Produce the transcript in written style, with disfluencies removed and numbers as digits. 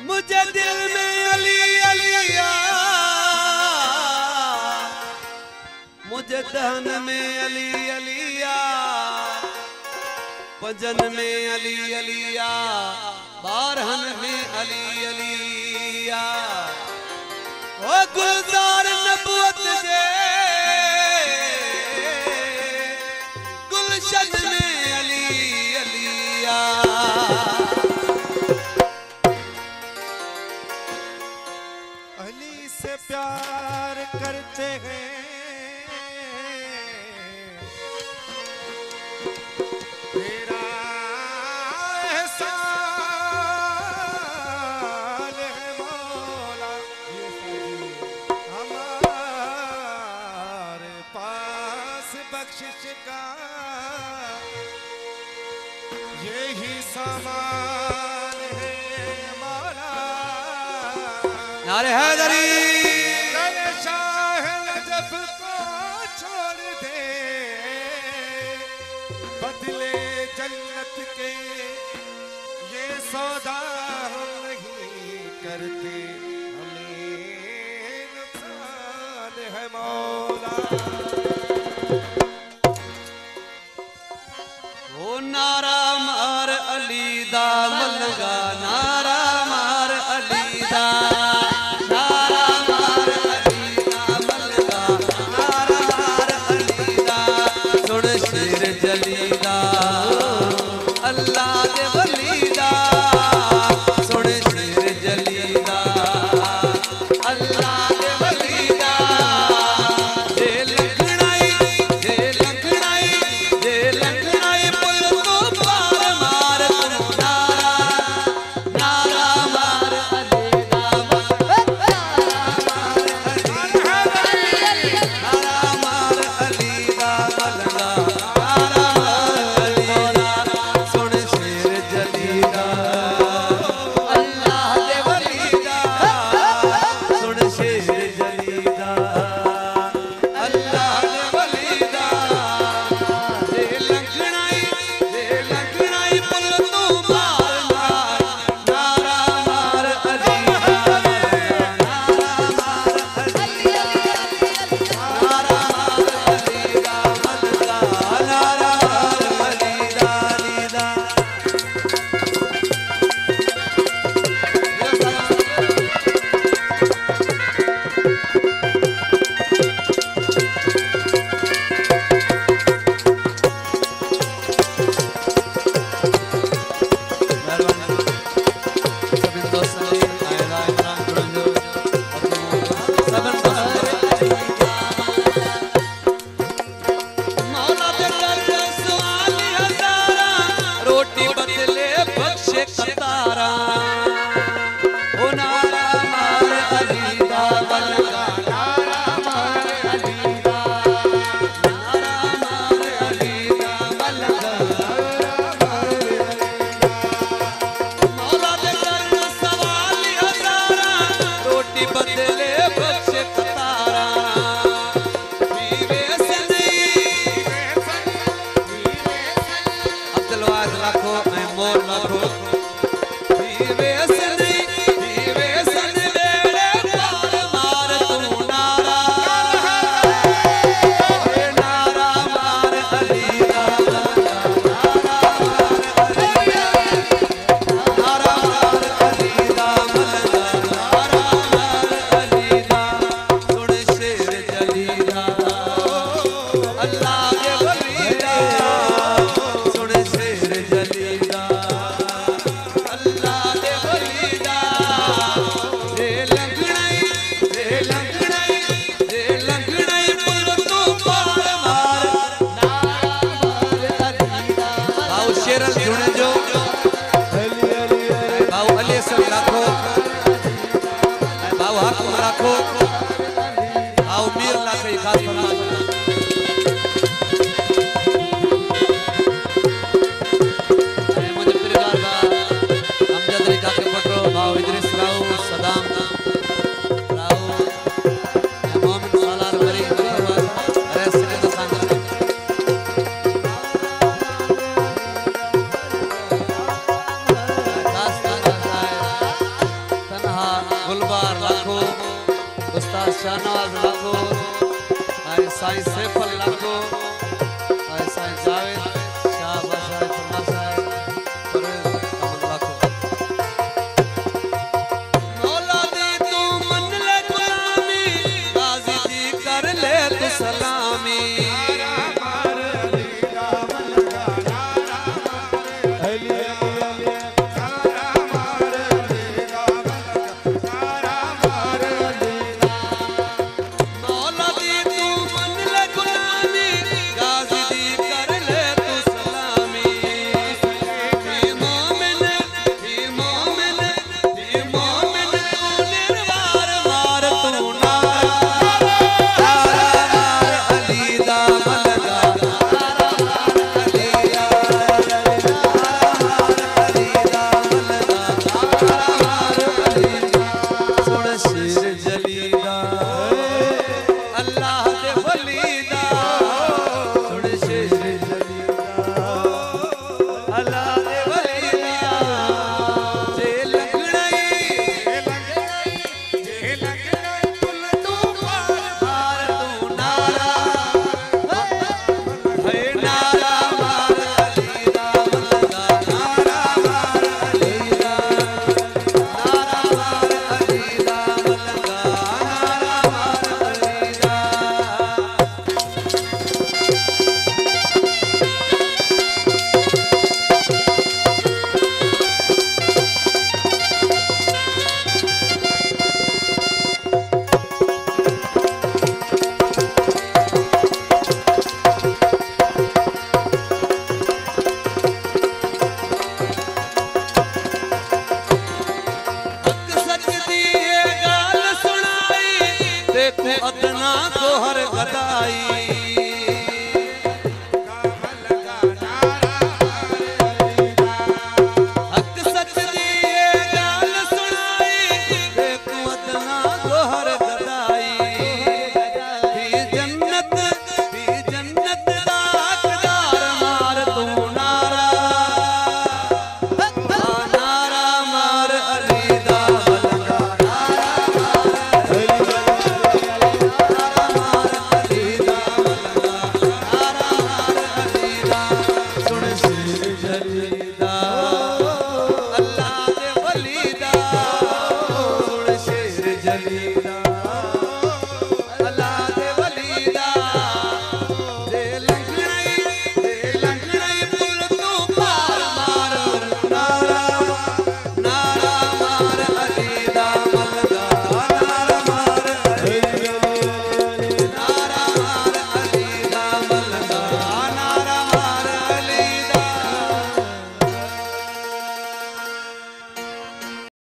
मुझे दिल में अली अलिया, मुझे दहन में अली अलिया, भजन में अली अलिया, बारहन में अली अलिया। ओ गुलजार नबूवत जे गुलशन में अली अलिया। अली से प्यार करते हैं तेरा एहसान है मौला, हमारे पास बख्शिश का यही सामान है मौला। नारे हैदरी शाह नजफ को छोड़ दे, बदले जन्नत के ये सौदा हम नहीं करते, हमें नुकसान है मौला। ओ नारा मार अली दा मलंगा, नारा मार अली दा, नारा मार अली दा मलंगा, नारा मार अली दा। सुन शेर जली दा अल्लाह दे वली दा, सुन शेर जली दा अल्लाह दे वली दा। जे लंघनाई जे लंघनाई जे लंघनाई पुल तो पार मार तू नारा, नारा मार अली दा मलंगा, नारा मार अली दा मलंगा, नारा मार अली दा। सुन शेर जली दा अल्लाह दे वली दा, सुन शेर जली दा अल्लाह दे वली दा। जे लंघनाई पुल तू पार मार, नारा मार अली दा मलंगा, नारा मार अली दा, नारा मार अली दा मलंगा, नारा मार अली दा अली दा। रोटी बदले बख्शे कतारा, ओ नारा मार अली दा मलंगा, नारा मार अली दा, नारा मार अली दा मलंगा, मौला दे कर सवाल हजारा, रोटी बदले बख्शे कतारा। अब्दुल वाहिद लाखो ऐं मोर लाखो। पीवे सनी वेड़े पार मार तू नारा, ए नारा मार अली दा मलंगा, नारा मार अली दा मलंगा, नारा मार अली दा। सुन शेर जली दा अल्लाह दे वली दा, सुन शेर जली दा अल्लाह दे वली दा। जे लंघनाई पुल तू पार मार, नारा मार अली दा। भाऊ शेरल जुड़ जो भाऊ अली सब लाखो, भाऊ हाकिम लाखो, भाऊ मीर लाखे खास फरमाश। मुझे परिवार बा अमजद रिका के पटरो, भाऊ इद्रिस राव, सदाम राव, मोहम्मद सालार बरी अरे सिकंदर खान। शाहनवाज लगो आई साईं सैफल लगो आई साईं जावेद शाहबाज साहब फरमा साहब परवेज अमन लगो मौला दी तू मन ले गुलामी गाजी दी कर ले तू सलामी अदना को हर गदाई